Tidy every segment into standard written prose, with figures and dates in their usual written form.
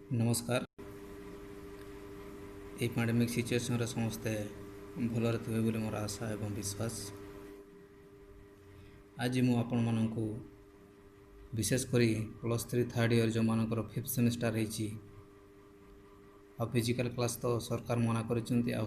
नमस्कार। ये pandemic situation समस्ते भलरे थे बोली मोर आशा एवं विश्वास। आज मु आपण मानक विशेषकर +3 थर्ड ईयर जो मानकर 5th सेमेस्टर रही फिजिकल क्लास तो सरकार मना कर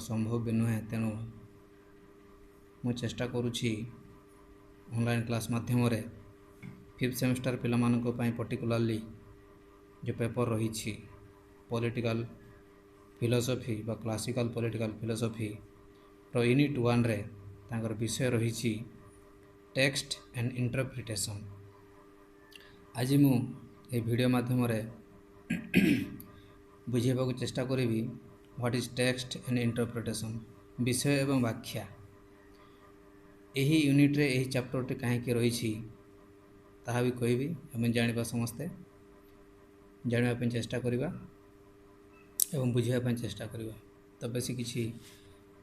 संभव भी नुहे, तेणु मु चेष्टा करुँची ऑनलाइन क्लास माध्यम 5th सेमेस्टर पिला मानक पई पर्टिकुलरली जो पेपर रही पॉलिटिकल फिलोसफी बा क्लासिकल पॉलिटिकल फिलोसफी रो यूनिट 1 रे तांकर विषय रही टेक्स्ट एंड इंटरप्रिटेशन। आज मु ए वीडियो माध्यम बुझेबा को चेष्टा करी what is text and interpretation विषय एवं व्याख्या। यही यूनिट रे यही चैप्टर टी कहीं रही ताहा भी कहबी हमें जानिबा समस्ते जानिबा चेष्टा करिबा एवं बुझाइबा चेष्टा करिबा। तो बेसी किछि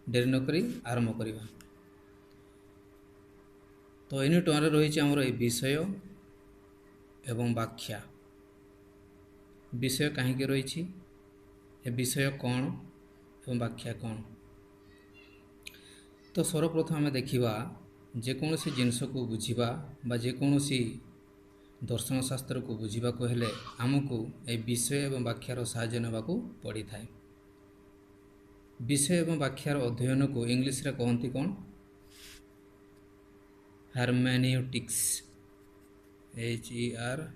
देरी न करी आरंभ करिबा। तो यूनिट 1 रे रही हमर ए विषय एवं व्याख्या। विषय कहीं रही ए विषय कौन एवं व्याख्या कौन। तो सर्वप्रथम आम देखा जेकोसी जिनस को बुझा बा जेकोसी दर्शन शास्त्र को बुझा को हेले आमको ए विषय एवं व्याख्यार साहाय्य नेबा को पड़ी थाए। विषय एवं व्याख्यार अध्ययन को इंग्लिश रे कहती कौन? हार्मेन्यूटिक्स। HERMENEUTICS।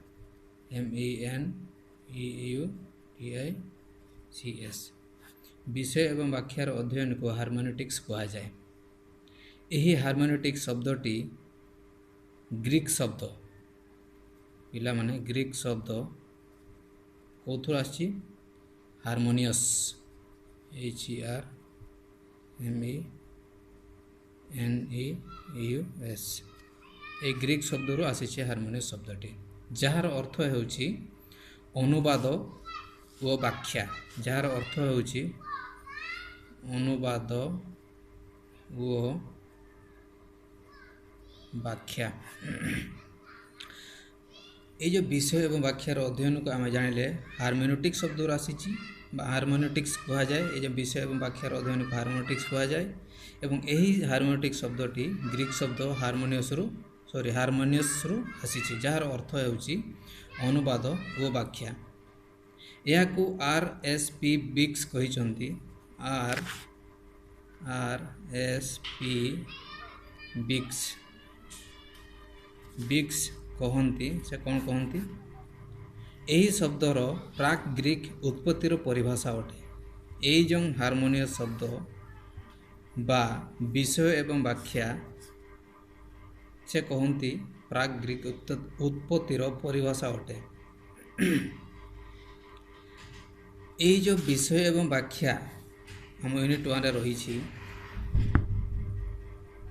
विषय एवं व्याख्यार अध्ययन को हार्मेन्यूटिक्स कहा जाए। यही हार्मेन्यूटिक्स शब्दटी ग्रीक शब्द पिला माने ग्रीक शब्द कौथुर आछि? हार्मोनियस। HERMENEUS। ए ग्रीक शब्द रो आसी हार्मोनियस शब्दटी जार अर्थ होउछि अनुवाद व व्याख्या। जार अर्थ होउछि अनुवाद व व्याख्या। ये जो विषय एवं व्याख्यार अध्ययन को आम जानिले हार्मेन्यूटिक्स शब्द आसी हार्मेन्यूटिक्स कहा जाए। ये जो विषय एवं व्याख्यार अध्ययन को हार्मेन्यूटिक्स कहा जाए एवं यही हार्मेन्यूटिक्स शब्दटी ग्रीक शब्द हार्मोनियस रु आसी जार अर्थ होउछि अनुवाद व व्याख्या। या को RSP बिक्स कहिसंती। RSP बिक्स कहती से कौन कहती? यही शब्दर प्राक ग्रीक उत्पत्तिर परिभाषा अटे। यही जो हार्मोनियस शब्द बा विषय एवं व्याख्या से कहती प्राक ग्रीक उत्पत्तिर परिभाषा अटे। यही जो विषय एवं व्याख्या हम यूनिट 1 रे रही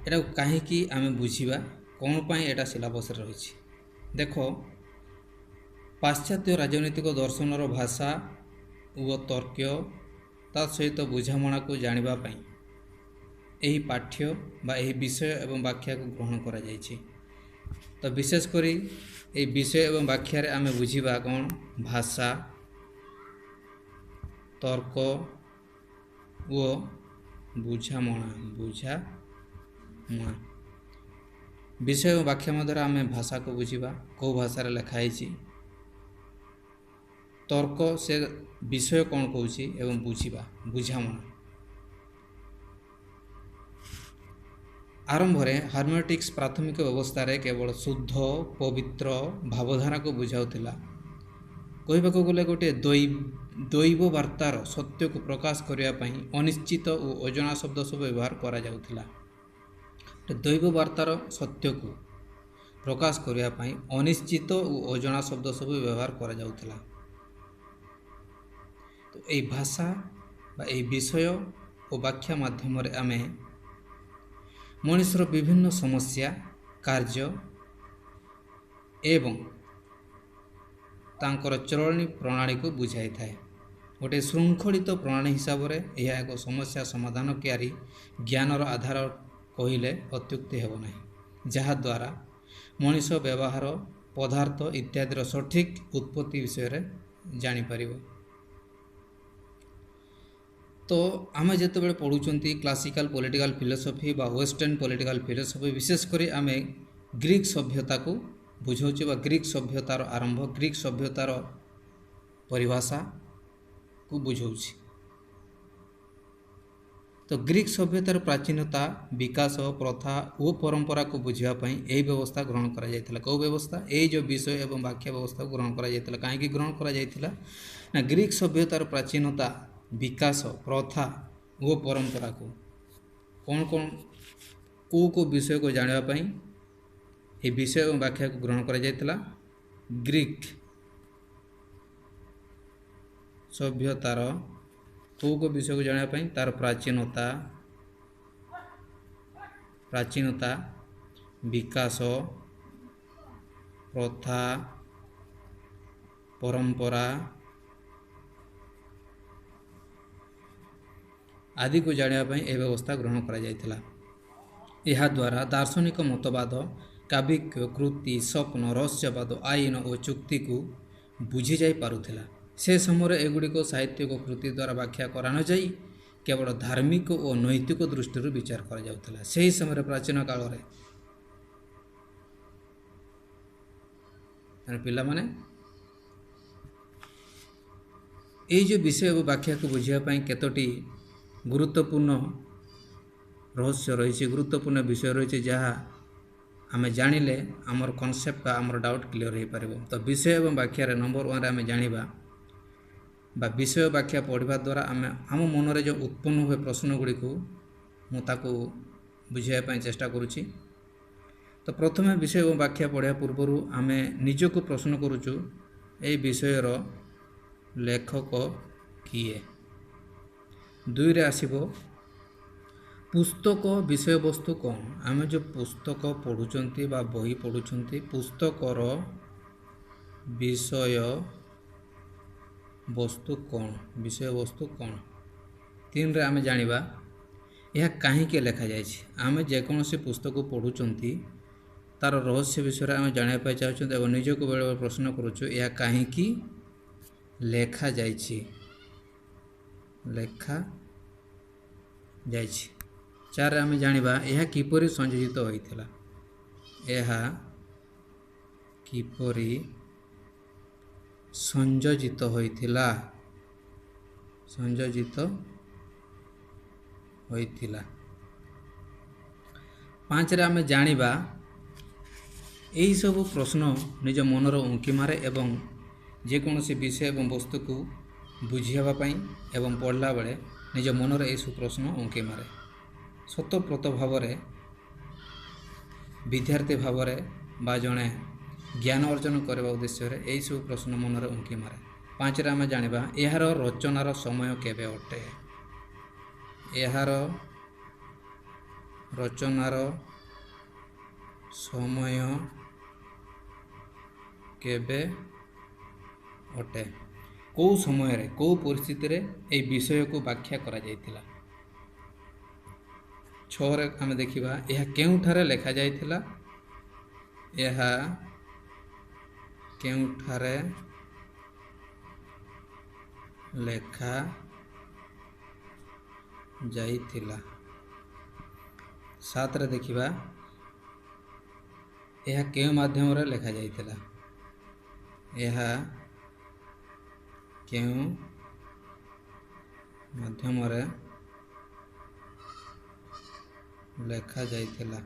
एटा कहीं आम बुझा कौन पाई एटा सिलेबस रे रही। देखो पाश्चात्य राजनैतिक दर्शनर भाषा व तर्क ता सहित बुझामणा को जानिबा पई एही पाठ्य बा एही विषय एवं व्याख्या को ग्रहण करा जायछि। तो विशेषकर ए विषय एवं व्याख्या रे आमे बुझिबा कौन? भाषा, तर्क व बुझामणा। विषय एवं व्याख्या मध्य आम भाषा को बुझा कौ भाषा लिखाई। तर्क से विषय कौन कहूँ एवं बुझामणा। आरंभ में हार्मेन्यूटिक्स प्राथमिक अवस्था रे केवल शुद्ध पवित्र भावधारा को बुझाउथिला। कहबाक गले गोटे दैव वार्तार सत्य को प्रकाश करने पई अनिश्चित और अजଣା शब्द सब व्यवहार करा जाउथिला। दैव वार्तार सत्य को प्रकाश करने पई अनिश्चित और अजଣା शब्द सब व्यवहार करा जाउथिला। तो यही भाषा बा यही विषय और व्याख्या माध्यम आम मनुष्यर विभिन्न समस्या कार्य एवं तांकर चलनी प्रणाली को बुझाई थाए। गोटे श्रृंखलित प्रणाली हिसाब से यह एक समस्या समाधानकारी ज्ञानर आधार कहले अत्युक्ति हेब नहीं, जहाद्वारा मनुष्य व्यवहार पदार्थ इत्यादिर सठिक उत्पत्ति विषय जानीपर। तो आम जिते पढ़ुंट क्लासिकल पॉलिटिकल फिलोसफी बा वेस्टर्न पॉलिटिकल फिलोसफी विशेषकर आम ग्रीक सभ्यता को बुझाऊे बा ग्रीक सभ्यतार आरंभ ग्रीक सभ्यतार परिभाषा को बुझाऊँ। तो ग्रीक सभ्यतार प्राचीनता विकास प्रथा और परंपरा को बुझापी यही व्यवस्था ग्रहण करा कौ व्यवस्था ये जो विषय एवं व्याख्या व्यवस्था को ग्रहण करा कहीं ग्रहण करा ना ग्रीक सभ्यतार प्राचीनता विकास प्रथा और परंपरा को कौन कौन को विषय को जानापी ये विषय और व्याख्या को ग्रहण करा ग्रीक सभ्यतार को विषय को जानापी तार प्राचीनता विकास प्रथा परंपरा आदि को जानापी यह व्यवस्था ग्रहण करा यह द्वारा दार्शनिक मतवाद काव्यिक कृति स्वप्न रहस्यवाद आईन और चुक्ति को बुझी जाई पारुथिला। से समय एगुड़िक साहित्यिक कृति द्वारा व्याख्या करा न जाई केवल धार्मिक और नैतिक दृष्टि विचार करा जाउथिला। से समय प्राचीन काल पिला माने ये जो विषय और व्याख्या को बुझापी केतोटी गुरुत्वपूर्ण रहस्य रही गुरुत्वपूर्ण विषय रही जहाँ आम जानिले आमर कॉन्सेप्ट का आमर डाउट क्लियर हो पार। तो विषय और व्याख्यार नंबर 1 आम जानिबा बा विषय व्याख्या पढ़ा द्वारा आम मन में जो उत्पन्न हुए प्रश्न गुड़ी को मुझे बुझापी चेष्टा करुँची। तो प्रथम विषय और व्याख्या पढ़ा पूर्वर आम निजक प्रश्न करुचु ये विषयर लेखक किए। 2 रे आसीबो पुस्तक विषय वस्तु कौन। आम जो पुस्तक पढ़ुंट बा बही पढ़ुंट पुस्तकर विषय वस्तु कौन विषय वस्तु कौन। 3 रे आम जानिबा यह कहीं लेखा जाए। आम जेकोसी पुस्तक पढ़ुंट तार रहस्य विषय आम जानापी चाहूँ और निज को बेले प्रश्न करुचु यह कहीं लेखा जाए लेखा जाए। 4 आम जानिबा यह किपरि संयोजित होइथिला यह किपरि संयोजित होइथिला 5 रे आम जानिबा यही सब प्रश्न निज मनर उंकी मारे एवं जेकोसी विषय एवं वस्तु को बुझावाई एवं पढ़ला बेले निज मनर यह सब प्रश्न उंकी मारे। स्वतःप्रत भाव विद्यार्थी भाव बा जड़े ज्ञान अर्जन करने उद्देश्य यही सब प्रश्न मनर उंकी मारे। 5 रे आम जानिबा यार रचनार समय केबे अटे यार रचनार समय केबे अटे कौ समय रे कौ परिस्थिति रे ए विषय को व्याख्या करा जायतिला। 6 रे आम देखिबा यह केउठारे लेखा जायतिला यह केउठारे लेखा जायतिला। 7 रे देखिबा यह केउ माध्यम रे लेखा जायतिला यह केउ माध्यम रे लेखा जायतिला।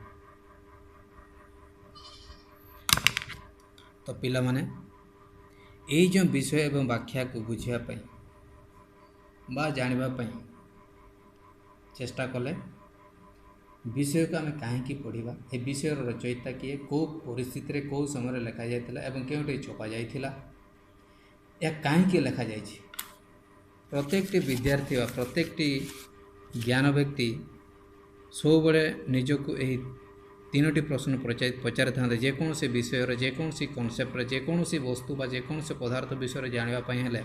तो पिला माने यही जो विषय एवं व्याख्या को बुझापी बा जानापी चेष्टा कले विषय को आम कहीं पढ़ा ए विषय रचयिता किए कौ परिस्थिति कौ समय लेखा जाता एवं के छपा जाता या कहीं लेखा जाए। प्रत्येकटी विद्यार्थी व प्रत्येकटी ज्ञान व्यक्ति सब निजक यही 3टी प्रश्न पचारि था जेकोसी विषय जेकोसी कॉन्सेप्ट जेकोसी वस्तु बा जेकोसी पदार्थ विषय जानापी हेले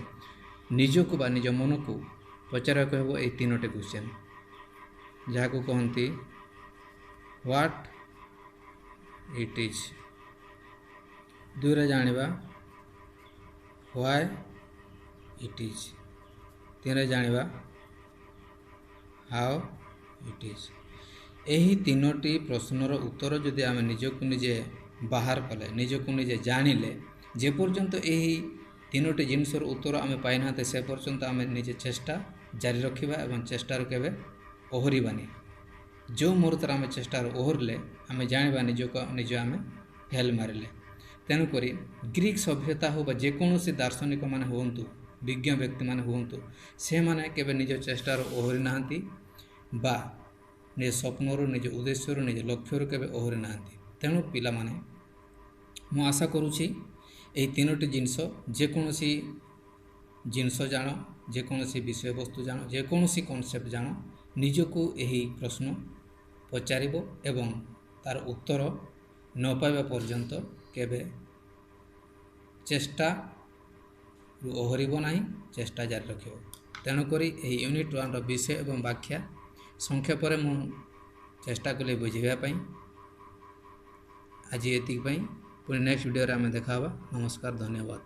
निजक बा निज मन को पचारा कहब ये 3टी क्वेश्चन जहाँ को कहती व्हाट इट इज। 2 रे जानिबा व्हाई इट इज। 3 रे जानिबा ହାଉ ଇଟ୍ ଇଜ୍। ଏହି ତିନୋଟି ପ୍ରଶ୍ନର ଉତ୍ତର ଯଦି ଆମେ ନିଜକୁ ନିଜେ ବାହାର କଲେ, ନିଜକୁ ନିଜେ ଜାଣିଲେ, ଯେପର୍ଯ୍ୟନ୍ତ ଏହି ତିନୋଟି ଜିନିଷର ଉତ୍ତର ଆମେ ପାଇନାହାନ୍ତି ସେ ପର୍ଯ୍ୟନ୍ତ ଆମେ ନିଜେ ଚେଷ୍ଟା ଜାରି ରଖିବା ଏବଂ ଚେଷ୍ଟାରୁ କେବେ ଓହରିବାନି। ଯେଉଁ ମୁହୂର୍ତ୍ତରେ ଆମେ ଚେଷ୍ଟାରୁ ଓହରିଲେ ଆମେ ଜାଣିବା ନିଜେ ଆମେ ଫେଲ୍ ମାରିଲେ। ତେଣୁକରି ଗ୍ରୀକ୍ ସଭ୍ୟତା ହେଉ ବା ଯେକୌଣସି ଦାର୍ଶନିକମାନେ ହୁଅନ୍ତୁ, ବିଜ୍ଞ ବ୍ୟକ୍ତିମାନେ ହୁଅନ୍ତୁ, ସେମାନେ କେବେ ନିଜ ଚେଷ୍ଟାରୁ ଓହରି ନାହାନ୍ତି ବା ନିଜ ସ୍ୱପ୍ନରୁ, ନିଜ ଉଦ୍ଦେଶ୍ୟରୁ, ନିଜ ଲକ୍ଷ୍ୟରୁ କେବେ ଓହରି ନାହାନ୍ତି। ତେଣୁ ପିଲାମାନେ, ମୁଁ ଆଶା କରୁଛି ଏହି ତିନୋଟି ଜିନିଷ, ଯେକୌଣସି ଜିନିଷ ଜାଣ, ଯେକୌଣସି ବିଷୟବସ୍ତୁ ଜାଣ, ଯେକୌଣସି କନସେପ୍ଟ ଜାଣ, ନିଜକୁ ଏହି ପ୍ରଶ୍ନ ପଚାରିବ ଏବଂ ତା'ର ଉତ୍ତର ନ ପାଇବା ପର୍ଯ୍ୟନ୍ତ କେବେ ଚେଷ୍ଟାରୁ ଓହରିବ ନାହିଁ, ଚେଷ୍ଟା ଜାରି ରଖିବ। ତେଣୁକରି ଏହି ୟୁନିଟ୍ 1ର ବିଷୟ ଏବଂ ବ୍ୟାଖ୍ୟା ସଂକ୍ଷେପରେ ମୁଁ ଚେଷ୍ଟା କଲି ବୁଝିବା ପାଇଁ। ଆଜି ଏତିକି ପାଇଁ, ପୁଣି ନେକ୍ସଟ ଭିଡ଼ିଓରେ ଆମେ ଦେଖା ହେବା। ନମସ୍କାର, ଧନ୍ୟବାଦ।